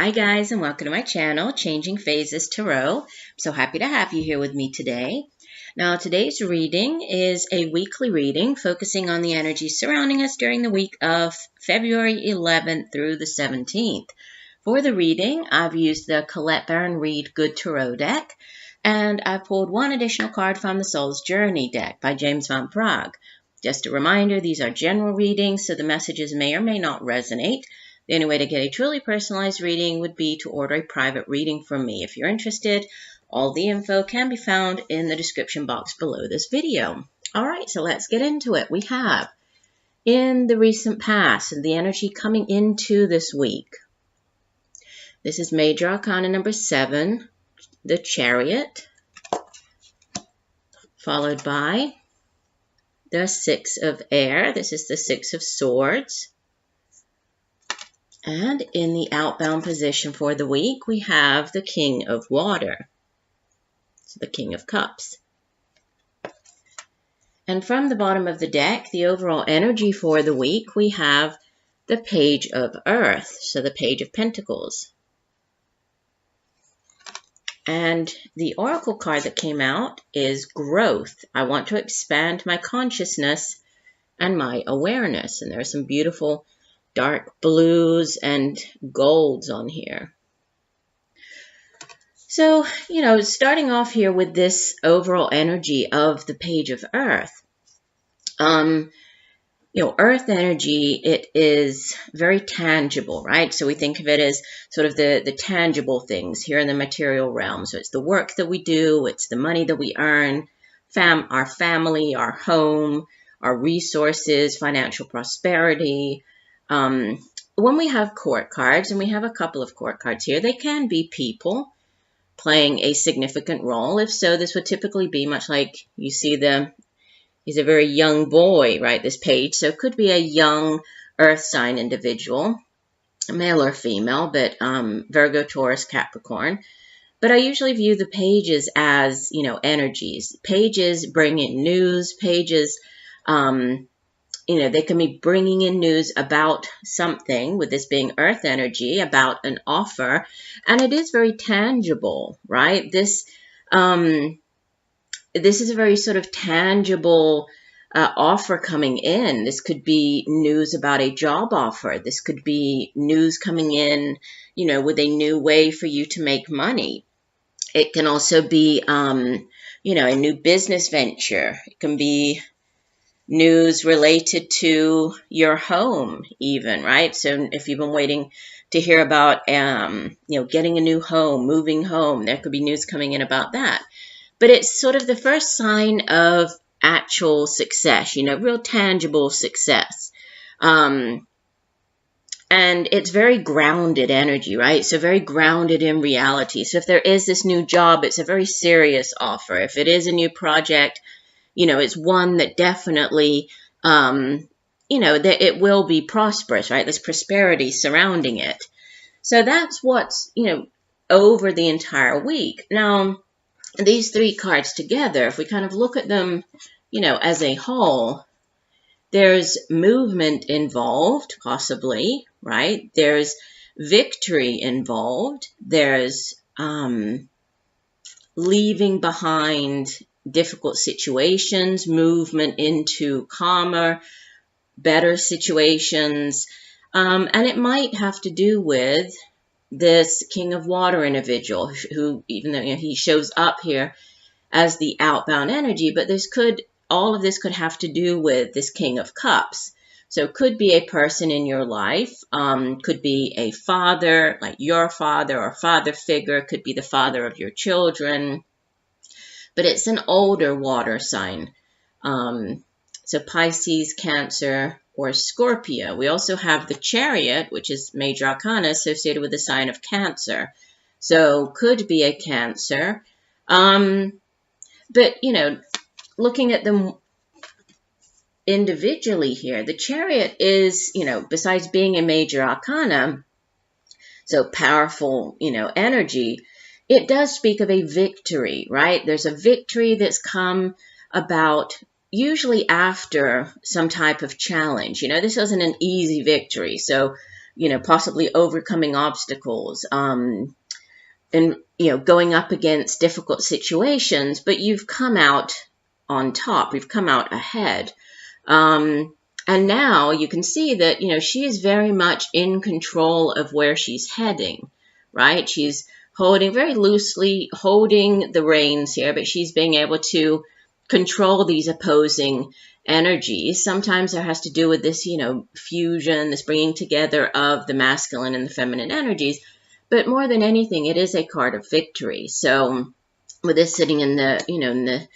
Hi guys, and welcome to my channel, Changing Phases Tarot. I'm so happy to have you here with me today. Now today's reading is a weekly reading focusing on the energy surrounding us during the week of February 11th through the 17th. For the reading, I've used the Colette Baron-Reid Good Tarot deck, and I pulled one additional card from the Soul's Journey deck by James van Praagh. Just a reminder, these are general readings, so the messages may or may not resonate. The only way to get a truly personalized reading would be to order a private reading from me. If you're interested, all the info can be found in the description box below this video. All right, so let's get into it. We have in the recent past, the energy coming into this week. This is Major Arcana number 7, the Chariot, followed by the 6 of Air. This is the 6 of Swords. And in the outbound position for the week, we have the King of Water, so the King of Cups. And from the bottom of the deck, the overall energy for the week, we have the Page of Earth, so the Page of Pentacles. And the Oracle card that came out is Growth. I want to expand my consciousness and my awareness. And there are some beautiful dark blues and golds on here. So, starting off here with this overall energy of the Page of Earth. Earth energy, it is very tangible, right? So we think of it as sort of the tangible things here in the material realm. So it's the work that we do, it's the money that we earn, our family, our home, our resources, financial prosperity. When we have court cards, and we have a couple of court cards here, they can be people playing a significant role. If so, this would typically be much like you see he's a very young boy, right, this page. So it could be a young earth sign individual, male or female, but Virgo, Taurus, Capricorn. But I usually view the pages as, energies. Pages bring in news, pages, they can be bringing in news about something, with this being earth energy, about an offer, and it is very tangible, right? This is a very sort of tangible offer coming in. This could be news about a job offer. This could be news coming in, with a new way for you to make money. It can also be, a new business venture. It can be news related to your home even, right? So if you've been waiting to hear about, getting a new home, moving home, there could be news coming in about that. But it's sort of the first sign of actual success, real tangible success. And it's very grounded energy, right? So very grounded in reality. So if there is this new job, it's a very serious offer. If it is a new project, it's one that definitely, that it will be prosperous, right? There's prosperity surrounding it. So that's what's, over the entire week. Now, these three cards together, if we kind of look at them, as a whole, there's movement involved, possibly, right? There's victory involved. There's leaving behind difficult situations, movement into calmer, better situations. And it might have to do with this King of Water individual who, even though he shows up here as the outbound energy, but all of this could have to do with this King of Cups. So it could be a person in your life, could be a father, like your father or father figure, could be the father of your children. But it's an older water sign. So Pisces, Cancer, or Scorpio. We also have the Chariot, which is Major Arcana, associated with the sign of Cancer. So could be a Cancer. But, looking at them individually here, the Chariot is, besides being a Major Arcana, so powerful, energy, it does speak of a victory, right? There's a victory that's come about usually after some type of challenge. This wasn't an easy victory. So possibly overcoming obstacles, and, going up against difficult situations, but you've come out on top. You've come out ahead. And now you can see that, she is very much in control of where she's heading, right? She's very loosely holding the reins here, but she's being able to control these opposing energies. Sometimes there has to do with this, fusion, this bringing together of the masculine and the feminine energies. But more than anything, it is a card of victory. So with this sitting in the,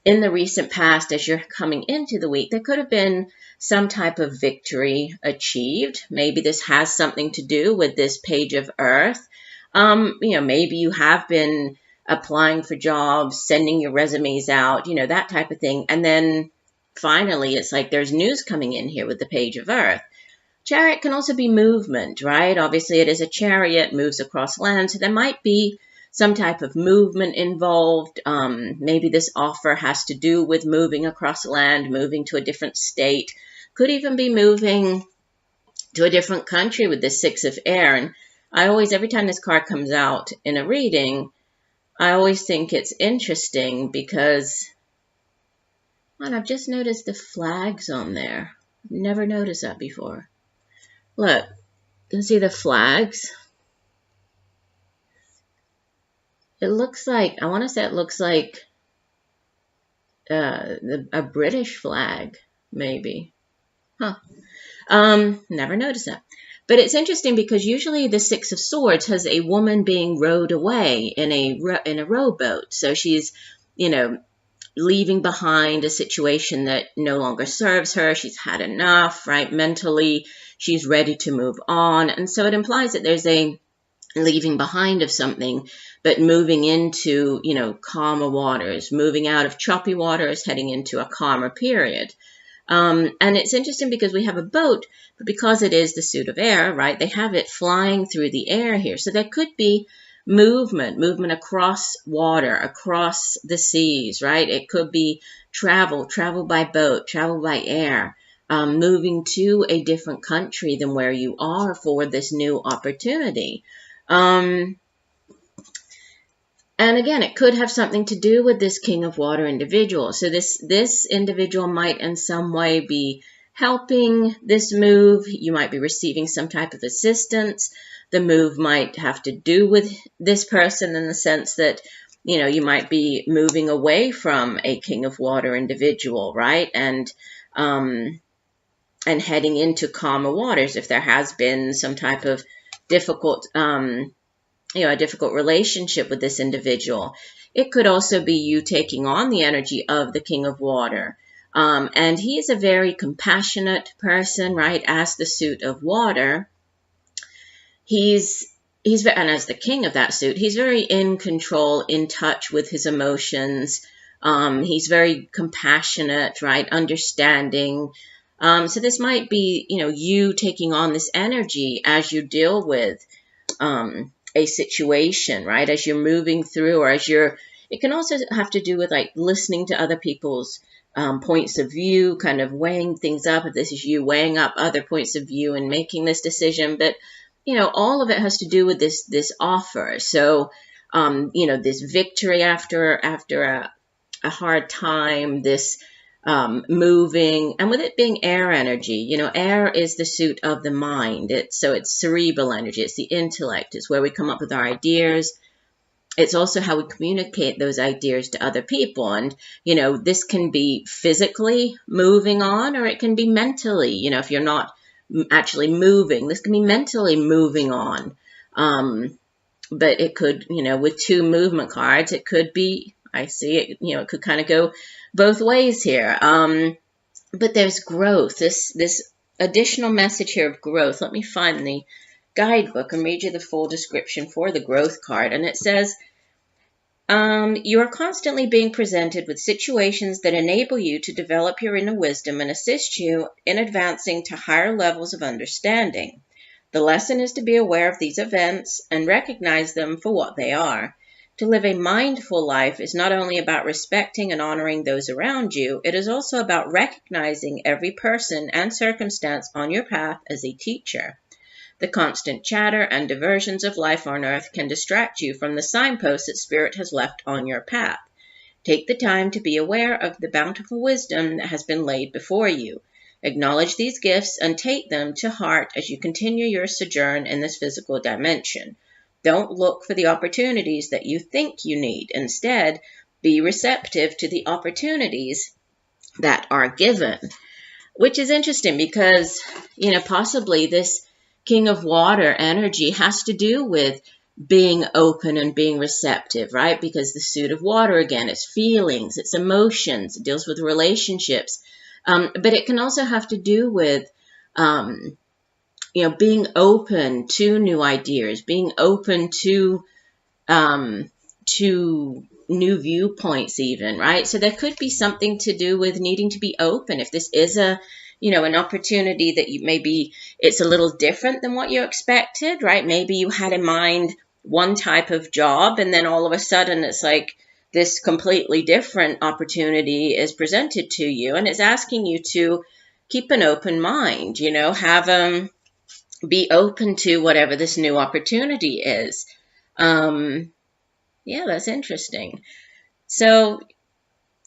in the recent past, as you're coming into the week, there could have been some type of victory achieved. Maybe this has something to do with this Page of Earth. Maybe you have been applying for jobs, sending your resumes out, that type of thing. And then finally, it's like there's news coming in here with the Page of Earth. Chariot can also be movement, right? Obviously, it is a chariot, moves across land. So there might be some type of movement involved. Maybe this offer has to do with moving across land, moving to a different state. Could even be moving to a different country with the Six of Air. And I always, every time this card comes out in a reading, I always think it's interesting because, I've just noticed the flags on there. Never noticed that before. Look, you can see the flags. It looks like, I want to say it looks like a British flag, maybe. Never noticed that. But it's interesting because usually the Six of Swords has a woman being rowed away in a rowboat. So she's, leaving behind a situation that no longer serves her. She's had enough, right? Mentally, she's ready to move on. And so it implies that there's a leaving behind of something, but moving into, calmer waters, moving out of choppy waters, heading into a calmer period. And it's interesting because we have a boat, but because it is the suit of air, right, they have it flying through the air here. So there could be movement across water, across the seas, right? It could be travel by boat, travel by air, moving to a different country than where you are for this new opportunity. And again, it could have something to do with this King of Water individual. So this individual might in some way be helping this move. You might be receiving some type of assistance. The move might have to do with this person in the sense that, you might be moving away from a King of Water individual, right? And heading into calmer waters if there has been some type of difficult, a difficult relationship with this individual. It could also be you taking on the energy of the King of Water. And he is a very compassionate person, right? As the suit of water, and as the king of that suit, he's very in control, in touch with his emotions. He's very compassionate, right? Understanding. So this might be, you taking on this energy as you deal with a situation, right? As you're moving through, or it can also have to do with like listening to other people's points of view, kind of weighing things up. If this is you weighing up other points of view and making this decision, but all of it has to do with this offer. So, this victory after a hard time, this moving, and with it being air energy, air is the suit of the mind. It's cerebral energy. It's the intellect. It's where we come up with our ideas. It's also how we communicate those ideas to other people. And, this can be physically moving on, or it can be mentally, if you're not actually moving. This can be mentally moving on. But it could, with two movement cards, it could be, I see it, it could kind of go both ways here. But there's growth, this additional message here of growth. Let me find the guidebook and read you the full description for the growth card. And it says, you are constantly being presented with situations that enable you to develop your inner wisdom and assist you in advancing to higher levels of understanding. The lesson is to be aware of these events and recognize them for what they are. To live a mindful life is not only about respecting and honoring those around you, it is also about recognizing every person and circumstance on your path as a teacher. The constant chatter and diversions of life on Earth can distract you from the signposts that Spirit has left on your path. Take the time to be aware of the bountiful wisdom that has been laid before you. Acknowledge these gifts and take them to heart as you continue your sojourn in this physical dimension. Don't look for the opportunities that you think you need. Instead, be receptive to the opportunities that are given. Which is interesting because, possibly this King of Water energy has to do with being open and being receptive, right? Because the suit of water, again, it's feelings, it's emotions, it deals with relationships. But it can also have to do with, being open to new ideas, being open to new viewpoints even, right? So there could be something to do with needing to be open. If this is an opportunity that maybe it's a little different than what you expected, right? Maybe you had in mind one type of job and then all of a sudden it's like this completely different opportunity is presented to you, and it's asking you to keep an open mind, be open to whatever this new opportunity is. Yeah, that's interesting. So,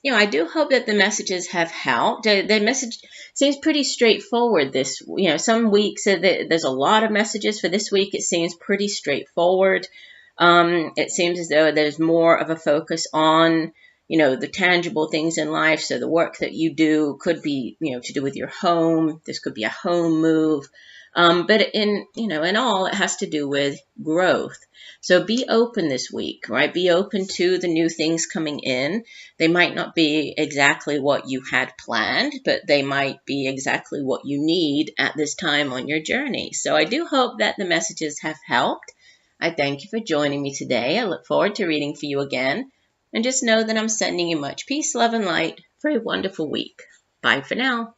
I do hope that the messages have helped. The message seems pretty straightforward this, some weeks there's a lot of messages. For this week, it seems pretty straightforward. It seems as though there's more of a focus on, the tangible things in life. So the work that you do could be, to do with your home. This could be a home move. But in all, it has to do with growth. So be open this week, right? Be open to the new things coming in. They might not be exactly what you had planned, but they might be exactly what you need at this time on your journey. So I do hope that the messages have helped. I thank you for joining me today. I look forward to reading for you again. And just know that I'm sending you much peace, love, and light for a wonderful week. Bye for now.